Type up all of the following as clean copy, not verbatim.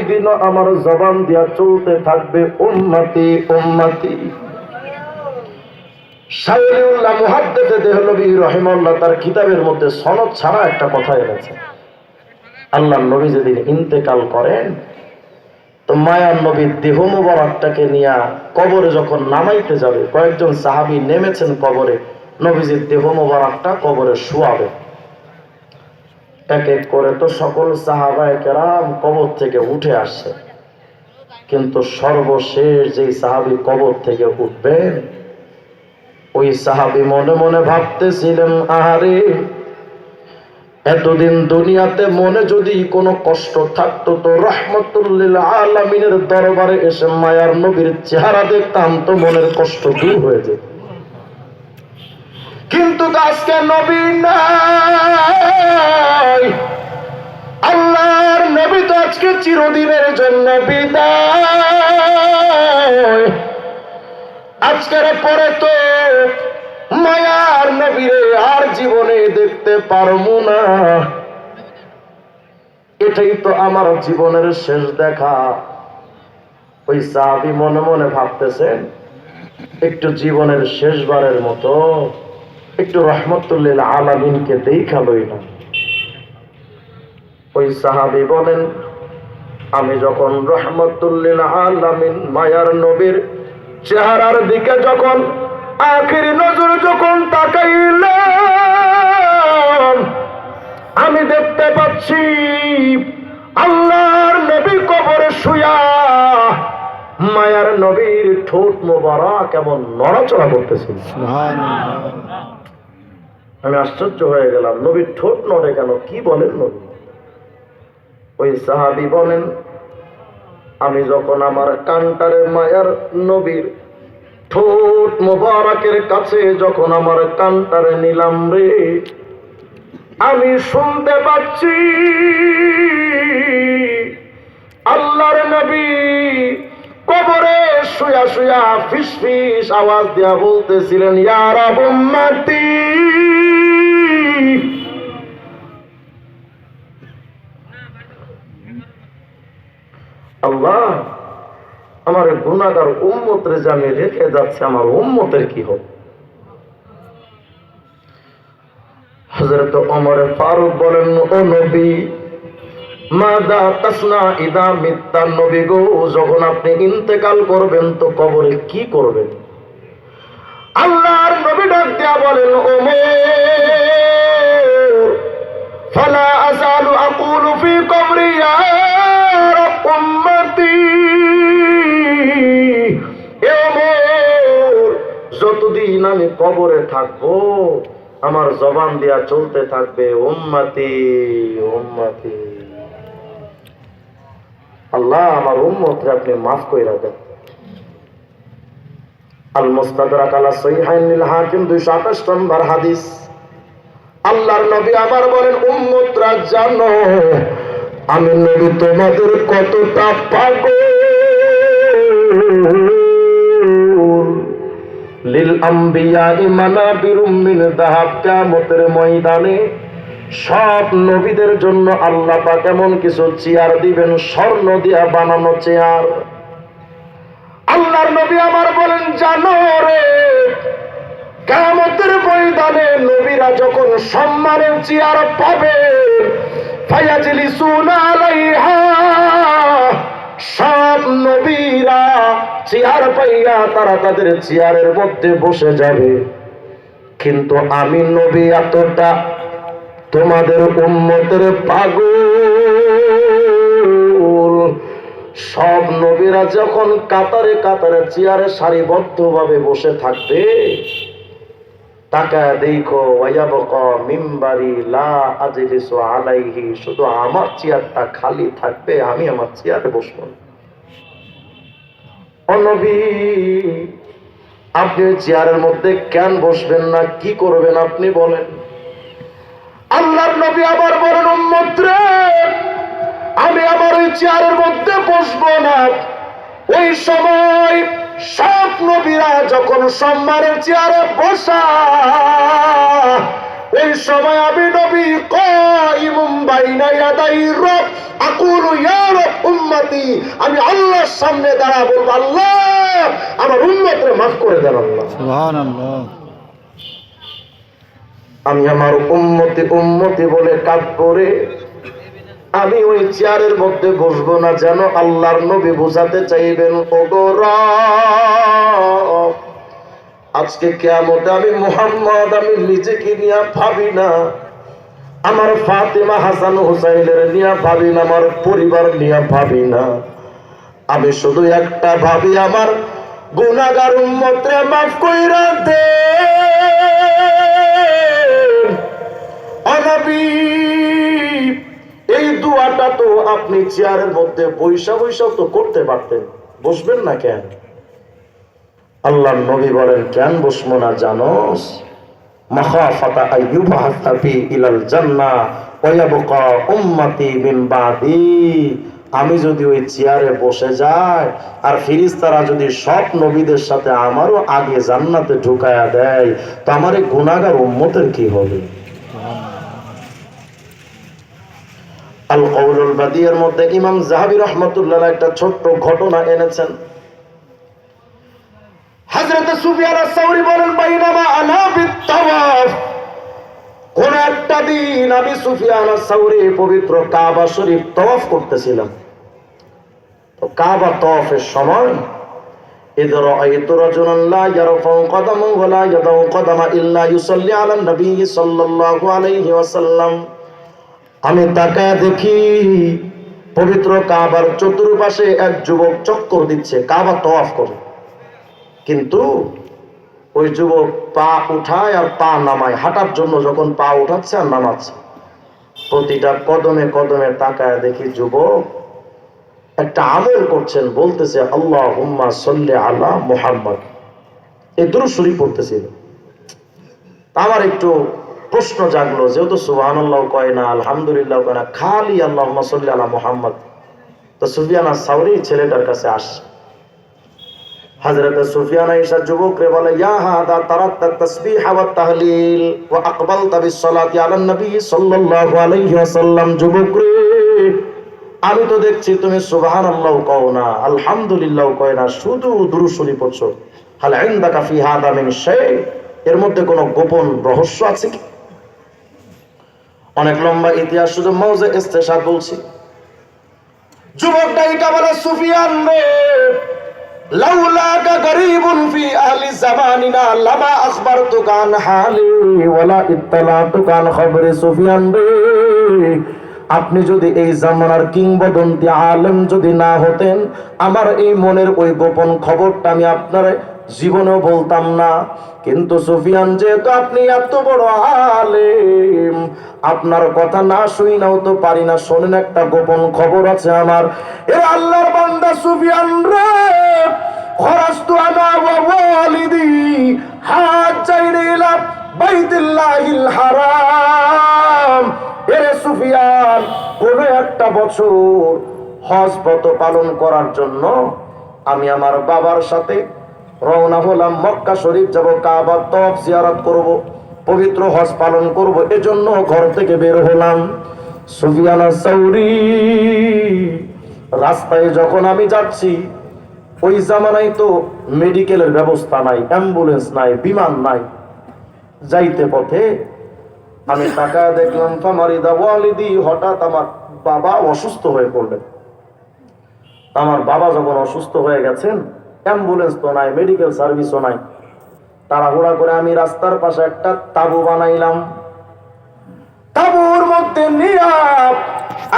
প্রতিদিন আমার জবান দিয়া চলতে থাকবে উম্মতি উম্মতি। শায়খুল্লাহ মুহাদ্দিস দেহলভী রাহিমাহুল্লাহ তার কিতাবের মধ্যে সনদ ছাড়া একটা কথা এনেছে। আল্লাহর নবী যেদিন ইন্তেকাল করেন তো মায়ার নবীর দেহ মোবারকটাকে নিয়ে কবরে যখন নামাইতে যাবে, কয়েকজন সাহাবী নেমেছেন কবরে, নবীজির দেহ মোবারকটা কবরে শোয়াবে। এক এক করে তো সকল সাহাবায়ে কেরাম কবর থেকে উঠে আসছে, কিন্তু সর্বশেষ যেই সাহাবী কবর থেকে উঠবেন ওই সাহাবী মনে মনে ভাবতেছিলেন, আহারে এতদিন দুনিয়াতে মনে যদি কোনো কষ্ট থাকতো তো রাহমাতুল লিল আলামিনের দরবারে এসে মায়ার নবীর চেহারা দেখতাম তো মনের কষ্ট দূর হয়ে যেত। কিন্তু আজকে নবী নাই, আল্লাহর নবী তো আজকে চিরদিনের জন্য বিদায়। আজকের পরে তো মায়ার নবীরে আর জীবনে দেখতে পারবো না, এটাই তো আমার জীবনের শেষ দেখা। ওই সাহাবী মনে মনে ভাবতেছেন, একটু জীবনের শেষবারের মতো একটু রাহমাতুল লিল আলামিনকে দেখা লই না। ওই সাহাবী বলেন, আমি যখন রাহমাতুল লিল আলামিন মায়ার নবীর চেহারার দিকে যখন আখির নজর যখন তাকাইলাম, আমি দেখতে পাচ্ছি আল্লাহর নবী কবরে শুয়া মায়ার নবীর ঠোঁট মোবারক এমন নড়াচড়া করতেছিল। আমি আশ্চর্য হয়ে গেলাম, নবীর ঠোঁট নড়ে কেন, কি বলেন নবী? ওই সাহাবী বলেন, আমি যখন আমার কানটারে মায়ার নবীর ঠোঁট মোবারকের কাছে যখন আমার কানটারে নিলাম রে, আমি শুনতে পাচ্ছি আল্লাহর নবী কবরে শুয়া শুয়া ফিস ফিস আওয়াজ দিয়া বলতেছিলেন, ইয়া রাব উম্মতি। আল্লাহ, আমার গুনাহগার উম্মতরে যে আমি রেখে যাচ্ছে, আমার উম্মতের কি হবে? হযরত ওমর ফারুক বলেন, ও নবী, মাদা তাসনা ইদা মিত্তা, নবী গো যখন আপনি ইন্তেকাল করবেন তো কবরে কি করবেন? আল্লাহর নবী ডাক দিয়া বলেন, ওমর ফালা আযালু আকুলু ফি কবরি ইয়া রাব উম্মতি। যতদিন আমি কবরে থাকবো আমার জবান দিয়া চলতে থাকবে উম্মতি উম্মতি। আল্লাহ আমার উম্মতকে আপনি মাফ কইরা দেন। আল মুস্তাদরাক আলা সহিহাইনিল হাকিম 228 নম্বর হাদিস। আল্লাহর নবী আবার বলেন, উম্মতরা জানো আমি নবী তোমাদের কতটা পাগল। লিল আম্বিয়া মানাবিরুম মিন যাহাব, কিয়ামতের ময়দানে সব নবীদের জন্য আল্লাহ পাক এমন কিছু চেয়ার দিবেন, স্বর্ণ দিয়া বানানো চেয়ার। আল্লাহর নবী আমার বলেন, জানো রে কিয়ামতের ময়দানে নবীরা যখন সম্মানের চেয়ার পাবে, ফায়াজলিসুনা আলাইহা, সব নবীরা চেয়ার পাইয়া তারা তাদের চেয়ারের মধ্যে বসে যাবে। কিন্তু আমি নবী এতটা তোমাদের উম্মতের পাগল, সব নবীরা যখন কাতারে কাতারে চেয়ারে সারিবদ্ধভাবে বসে থাকবে, তাকায় দেখো ওয়ায়াবকা মিম্বারি লা আজলিসু আলাইহি, শুধু আমার চেয়ারটা খালি থাকবে, আমি আমার চেয়ারে বসবো না। ও নবী, আপনি চেয়ারের মধ্যে কেন বসবেন না, কি করবেন আপনি বলেন? আল্লাহর নবী আবার বলেন, উম্মত রে আমি আমার ওই চেয়ারের মধ্যে বসবো না। ওই সময় সব নবীরা যখন সম্মানের চেয়ারে বসা, ওই সময় আমি নবী কাইমুম বাইনা ইয়াদাই রব আকুলু ইয়া রব উম্মতি উম্মতি, আমি আল্লাহর সামনে দাঁড়া বলবো, আল্লাহ আমার উম্মতরে মাফ করে দেন আল্লাহ। সুবহানাল্লাহ। আমি আমার উম্মতি উম্মতি বলে কাঁদবো রে। আমি ওই চেয়ারের মধ্যে বসবো না, যেন আল্লাহর নবী বোঝাতে চাইবেন, ওগো রব, আজকে কিয়ামতে আমি মুহাম্মদ আমি নিজেকে নিয়ে ভাবি না, আমার ফাতিমা হাসান হুসাইনের নিয়ে ভাবি না, আমার পরিবার নিয়ে ভাবি না, আমি শুধু একটা ভাবি, আমার গুনাহগার উম্মতরে মাফ কইরা দে নবী। এই দোয়াটা তো আপনি চেয়ারের মধ্যে বৈশা বৈশা তো করতে পারতেন, বসবেন না কেন? আল্লাহর নবী বলেন, কেন বসবো না জানোস? মাখাফাতা আইয়ুবআসা ফি ইলাল জান্নাহ ওয়া ইয়াবকা উম্মতি মিন বাদি। আমি যদি ওই চেয়ারে বসে যাই আর ফেরেশতারা যদি সব নবীদের সাথে আমারও আগে জান্নাতে ঢুকায়া দেয়, তো আমার এই গুনাহগার উম্মতের কি হবে? আল কওলুল বাদিয়ের মধ্যে ইমাম যাহাবী রাহমাতুল্লাহ একটা ছোট্ট ঘটনা এনেছেন। হযরত সুফিয়ান আস-সাওরী বলেন, বাইনামা আনা বিত-তাওয়াফ, কোন একটা দিন আমি সুফিয়ান আস-সাওরী পবিত্র কাবা শরীফ তওয়াফ করতেছিলাম। তো কাবা তওয়াফের সময় ইযা রাআইতু রাজুলান লা ইয়ারফাউ কদামাহু ওয়া লা ইয়াদাউ কদামা ইল্লা ইউসাল্লি আলান নবী সাল্লাল্লাহু আলাইহি ওয়াসাল্লাম, আমি তাকায় দেখি পবিত্র কাবার চতুর্পাশে এক যুবক চক্কর দিচ্ছে, কাবা তওয়াফ করে, কিন্তু ওই যুবক পা উঠায় আর পা নামায়, হাঁটার জন্য যখন পা উঠাচ্ছে আর নামাচ্ছে, প্রতিটা কদমে কদমে তাকায় দেখি যুবক একটা আমল করছেন, বলতেছে আল্লাহুম্মা সাল্লি আলা মুহাম্মদ, এই দুরূদ শরীফ পড়তেছিল। আমার একটু প্রশ্ন জাগলো, যেহেতু সুবহানাল্লাহ কয় না, আলহামদুলিল্লাহ কয় না, খালি আল্লাহুম্মা সাল্লি আলা মুহাম্মদ। তো সুফিয়ান আস-সাওরী ছেলেটার কাছে আসে। হযরত সুফিয়ান আয়েশা যুবকরে বলে, ইয়া হাদা তারাক্তা তাসবিহ ওয়া তাহলিল ওয়া আকবালতা বিস-সালাতি আলান নবী সাল্লাল্লাহু আলাইহি ওয়াসাল্লাম, যুবক রে, আমি তো দেখছি তুমি সুবহানাল্লাহ কও না, আলহামদুলিল্লাহ কয় না, শুধু দুরূদ শরীফ পড়ছো। হাল ইনদাকা ফি হাদা মিন শাই, এর মধ্যে কোনো গোপন রহস্য আছে কি? অনেক লম্বা ইতিহাস, শুধু মৌজে ইস্তেশাদ বলছি। যুবকটা এটা বলে, সুফিয়ান রে, লাউলাকা গরীবুন ফি আহলি জামানিনা লামা আখবারতুকা আন হালি ওয়ালা ইত্তালাতুকা আন খবরি। সুফিয়ান রে, আপনি যদি এই জামানার কিংবদন্তি আলেম যদি না হতেন, আমার এই মনের ওই গোপন খবরটা আমি আপনার জীবনেও বলতাম না। কিন্তু সুফিয়ান, যেহেতু আপনি এত বড় আলেম, আপনার কথা না শুই নাও তো পারি না, শোনেন একটা গোপন খবর আছে আমার। এ আল্লাহর বান্দা সুফিয়ান রে, খরাজতু আনা ওয়া ওয়ালিদি হাজ্জাইনা ইলা বাইতুল্লাহিল হারাম। এরে সুফিয়ান, কোন একটা বছর হজ ব্রত পালন করার জন্য আমি আমার বাবার সাথে রওনা হলাম, মক্কা শরীফ যাব, কাবা তওয়াফ জিয়ারত করব, পবিত্র হজ পালন করব, এজন্য ঘর থেকে বের হলাম। সুফিয়ান আস-সাওরী, রাস্তায় যখন আমি যাচ্ছি, ওই জামানায় তো মেডিকেলের ব্যবস্থা নাই, অ্যাম্বুলেন্স নাই, বিমান নাই, যাইতে পথে আমি তাকায় দেখলাম ফামারিদা ওয়ালিদি, হঠাৎ আমার বাবা অসুস্থ হয়ে পড়লেন। আমার বাবা যখন অসুস্থ হয়ে গেছেন, অ্যাম্বুলেন্স তো নাই, মেডিকেল সার্ভিসও নাই, তাড়াহুড়া করে আমি রাস্তার পাশে একটা তাবু বানাইলাম। তাবুর মধ্যে নিয়া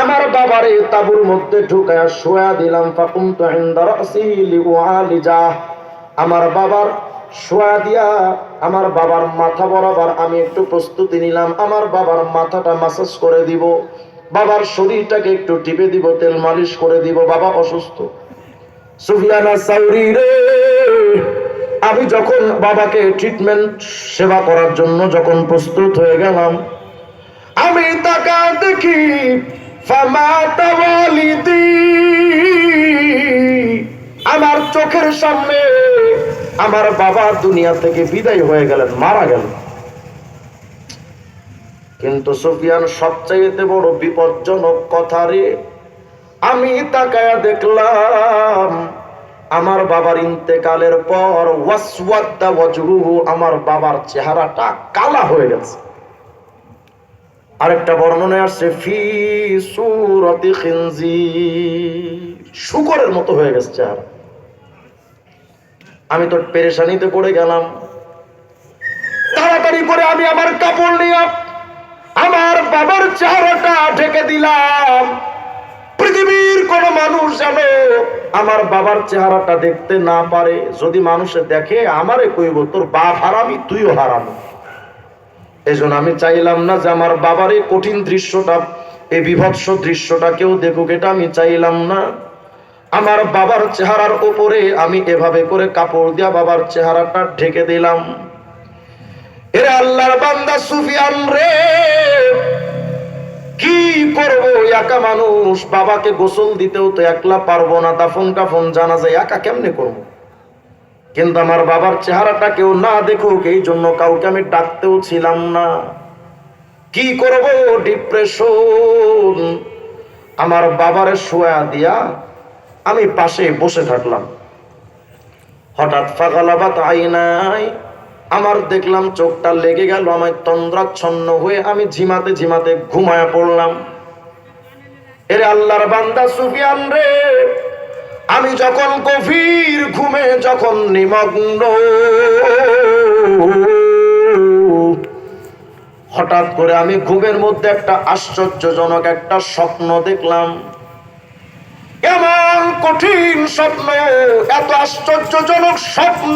আমার বাবারে তাবুর মধ্যে ঢুকায়া শোয়া দিলাম। ফাকুমতু ইনদা রাসি লিউআলিজা, আমার বাবার শোয়া দিয়া আমার বাবার মাথা বরাবর আমি একটু প্রস্তুতি নিলাম, আমার বাবার মাথাটা মাসাজ করে দিব, বাবার শরীরটাকে একটু টিপে দিব, তেল মালিশ করে দিব, বাবা অসুস্থ। সুফিয়ান আস-সাওরী রে, আমি যখন বাবাকে ট্রিটমেন্ট সেবা করার জন্য যখন প্রস্তুত হয়ে গেলাম, আমি তাকা দেখি ফামাতা ওয়ালিদি, আমার চোখের সামনে আমার বাবা দুনিয়া থেকে বিদায় হয়ে গেলেন, মারা গেলেন। কিন্তু সুফিয়ান, সবচাইতে বড় বিপজ্জনক কথা রে, আমি তাকায়া দেখলাম আমার বাবার ইন্তেকালের পর ওয়াসওয়াদা ওয়াজহুহু, আমার বাবার চেহারাটা কালা হয়ে গেছে। আরেকটা বর্ণনায় আসছে ফি সূরাতি খিনজির, শূকরের মতো হয়ে গেছে চেহারা। আমি তো পেরেশানিতে পড়ে গেলাম। তাড়াতাড়ি করে আমি আমার কাপড় নিয়ে আমার বাবার চেহারাটা ঢেকে দিলাম। পৃথিবীর কোন মানুষ যেন আমার বাবার চেহারাটা দেখতে না পারে। যদি মানুষে দেখে আমারে কইব তোর বাপ হারামি, তুইও হারামি। এজন্য আমি চাইলাম না যে আমার বাবার এই কঠিন দৃশ্যটা, এই বিভৎস দৃশ্যটা কেউ দেখুক, এটা আমি চাইলাম না। আমার বাবার চেহারার উপরে আমি এভাবে করে কাপড় দিয়া বাবার চেহারাটা ঢেকে দিলাম। এরে আল্লাহর বান্দা সুফিয়ান রে, কি করব? একা মানুষ, বাবাকে গোসল দিতেও তো একলা পারবো না, দাফন কাফন জানাজা একা কেমনে করবো? কিন্তু আমার বাবার চেহারাটা কেউ না দেখুক এই জন্য কাউকে আমি ডাকতেও ছিলাম না। কি করব? ডিপ্রেশন। আমার বাবারে শোয়া দিয়া আমি পাশে বসে থাকলাম। হঠাৎ ফাগালাবাত আইনাই, আমার দেখলাম চোখটা লেগে গেল, আমার তন্দ্রাচ্ছন্ন হয়ে আমি ঝিমাতে ঝিমাতে ঘুমায়া পড়লাম। এরে আল্লাহর বান্দা সুফিয়ান রে, আমি যখন গভীর ঘুমে যখন নিমগ্ন, হঠাৎ করে আমি ঘুমের মধ্যে একটা আশ্চর্যজনক একটা স্বপ্ন দেখলাম। এমন কঠিন স্বপ্ন, এত আশ্চর্যজনক স্বপ্ন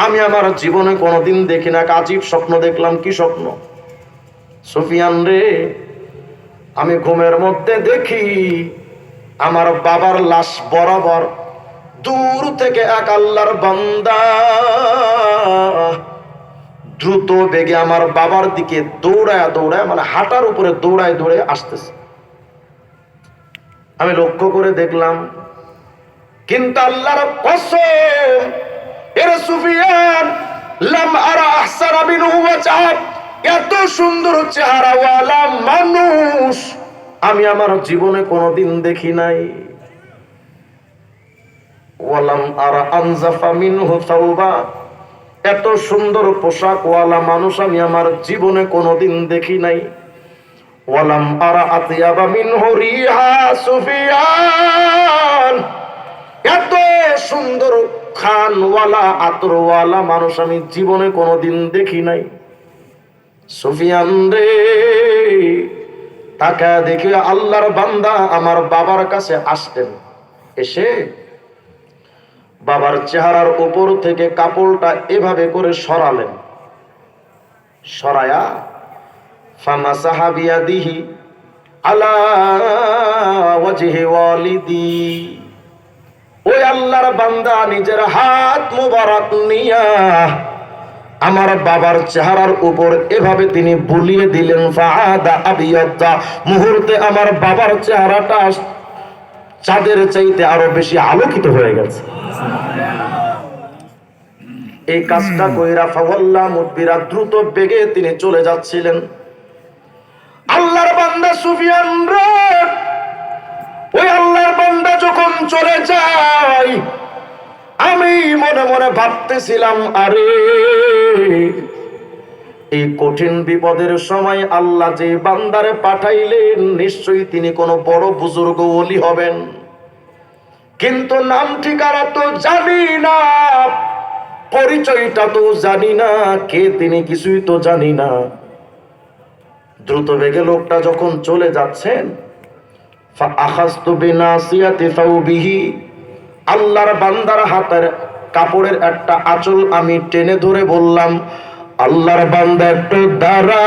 আমি আমার জীবনে কোনোদিন দেখি না। আজীব স্বপ্ন দেখলাম। কি স্বপ্ন? সুফিয়ান রে, আমি ঘুমের মধ্যে দেখি আমার বাবার লাশ বরাবর দূর থেকে এক আল্লাহর বান্দা দ্রুত বেগে আমার বাবার দিকে দৌড়ায় দৌড়ায়, মানে হাঁটার উপরে দৌড়ায় দৌড়ে আসতেছে। আমি লক্ষ্য করে দেখলাম, কিন্তু আল্লাহর কসম, এর সুফিয়ান লাম আরা আহসানা মিনহু ওয়াজহা, এত সুন্দর চেহারাওয়ালা মানুষ আমি আমার জীবনে কোনোদিন দেখি নাই। ওয়ালাম আরা আনজাফা মিনহু সাওবা, এত সুন্দর পোশাকওয়ালা মানুষ আমি আমার জীবনে কোনোদিন দেখি নাই। ওয়ালাম আরা আতিয়াবা মিনহু রিহা সুফিয়ান, এত সুন্দর খানওয়ালা আতরওয়ালা মানুষ আমি জীবনে কোনোদিন দেখি নাই। সুফিয়ান রে, তাকা দেখে আল্লাহর বান্দা আমার বাবার কাছে আসতেন। এসে বাবার চেহারার উপর থেকে কাপড়টা এভাবে করে সরালেন। সরায়া ফামাসাহা বিয়াদিহি আলা ওয়াজহি ওয়ালিদি, ওই আল্লাহর বান্দা নিজের হাত মুবারক নিয়া আমার বাবার চেহারার উপর এভাবে তিনি বুলিয়ে দিলেন। ফাআদা আবিয়াদা, মুহূর্তে আমার বাবার চেহারাটা চাঁদের চাইতে আরো বেশি আলোকিত হয়ে গেছে। এই কাজটা কইরা ফাওয়াল্লা মুদবিরা, দ্রুত বেগে তিনি চলে যাচ্ছিলেন। আল্লাহর বান্দা সুফিয়ান রে, ওই আল্লাহর বান্দা যখন চলে যায় আমি মনে মনে ভাবতেছিলাম, আরে এই কঠিন বিপদের সময় আল্লাহ যে বান্দারে পাঠাইলেন নিশ্চয়ই তিনি কোনো বড় বুজুর্গ ওলি হবেন, কিন্তু নাম ঠিকানা তো জানি না, পরিচয়টা তো জানি না, কে তিনি কিছুই তো জানি না। দ্রুত বেগে লোকটা যখন চলে যাচ্ছেন, ফাআখাযতু বিনাসিয়াতি সাওবিহি, আল্লাহর বান্দার হাতের কাপড়ের একটা আঁচল আমি টেনে ধরে বললাম, আল্লাহর বান্দা একটু দাঁড়ান,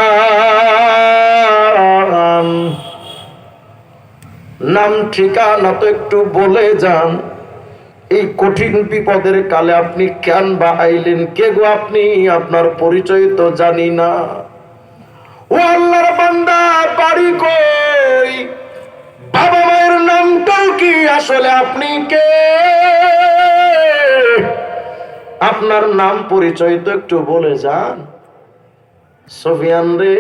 নাম ঠিকানা তো একটু বলে যান, এই কঠিন বিপদের কালে আপনি কেন বা আইলেন, কে গো আপনি, আপনার পরিচয় তো জানি না। ও আল্লাহর বান্দা, বাড়ি কই, বাবা মায়ের নামটাও কি, আসলে আপনি কে, আপনার নাম পরিচয় তো একটু বলে যান। সুফিয়ান রে,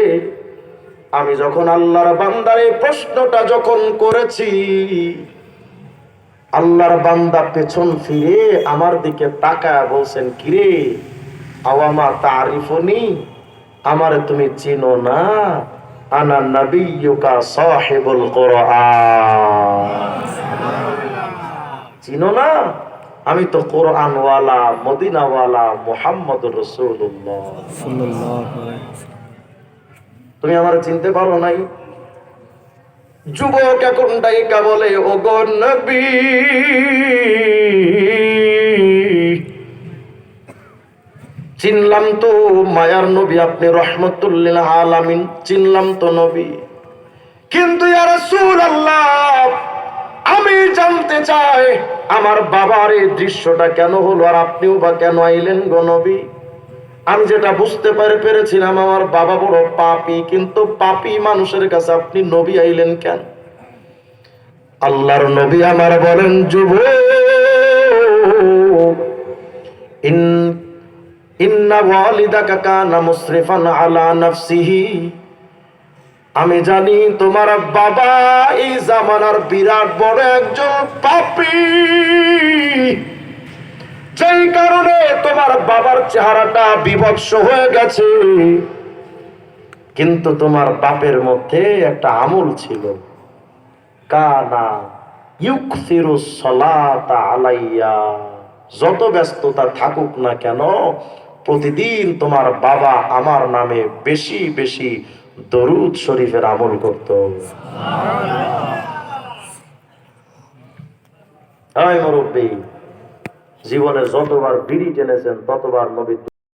আমি যখন আল্লাহর বান্দার এই প্রশ্নটা যখন করেছি, আল্লাহর বান্দা পেছন ফিরে আমার দিকে তাকায় বলছেন, কিরে আওয়ামা তারিফুনি, আমারে তুমি চিনো না? আনা নবিয়্যুকা সাহিবুল কুরআন। চিনো না? আমি তো কোরআনওয়ালা, মদিনাওয়ালা, মুহাম্মদুর রাসূলুল্লাহ সাল্লাল্লাহু আলাইহি ওয়াসাল্লাম। তুমি আমারে চিনতে পারো নাই? যুবক এখন ডাইকা বলে, ওগো নবী, চিনলাম তো মায়ার নবী, আপনি রহমতুল লিল আলামিন, চিনলাম তো নবী, কিন্তু ইয়া রাসূলুল্লাহ আমি জানতে চাই আমার বাবার এই দৃশ্যটা কেন হলো, আর আপনিও বা কেন আইলেন গো নবী? আমি যেটা বুঝতে পেরেছিলাম আমার বাবা বড় পাপী, কিন্তু পাপী মানুষের কাছে আপনি নবী আইলেন কেন? আল্লাহর নবী আমার বলেন, যুবক, ইন্না ওয়ালিদাকা কানা মুসরিফান আলা নাফসিহি, আমি জানি তোমার বাবা এই জামানার বিরাট বড় একজন পাপী, যেই কারণে তোমার বাবার চেহারাটা বিভৎস হয়ে গেছে। কিন্তু তোমার বাপের মধ্যে একটা আমল ছিল, কানা ইউকসিরুস সালাতা আলাইয়া, যত ব্যস্ততা থাকুক না কেন প্রতিদিন তোমার বাবা আমার নামে বেশি বেশি দরুদ শরীফের আমল করত। মুরব্বী, জীবনে যতবার বিড়ি টেনেছেন ততবার নবী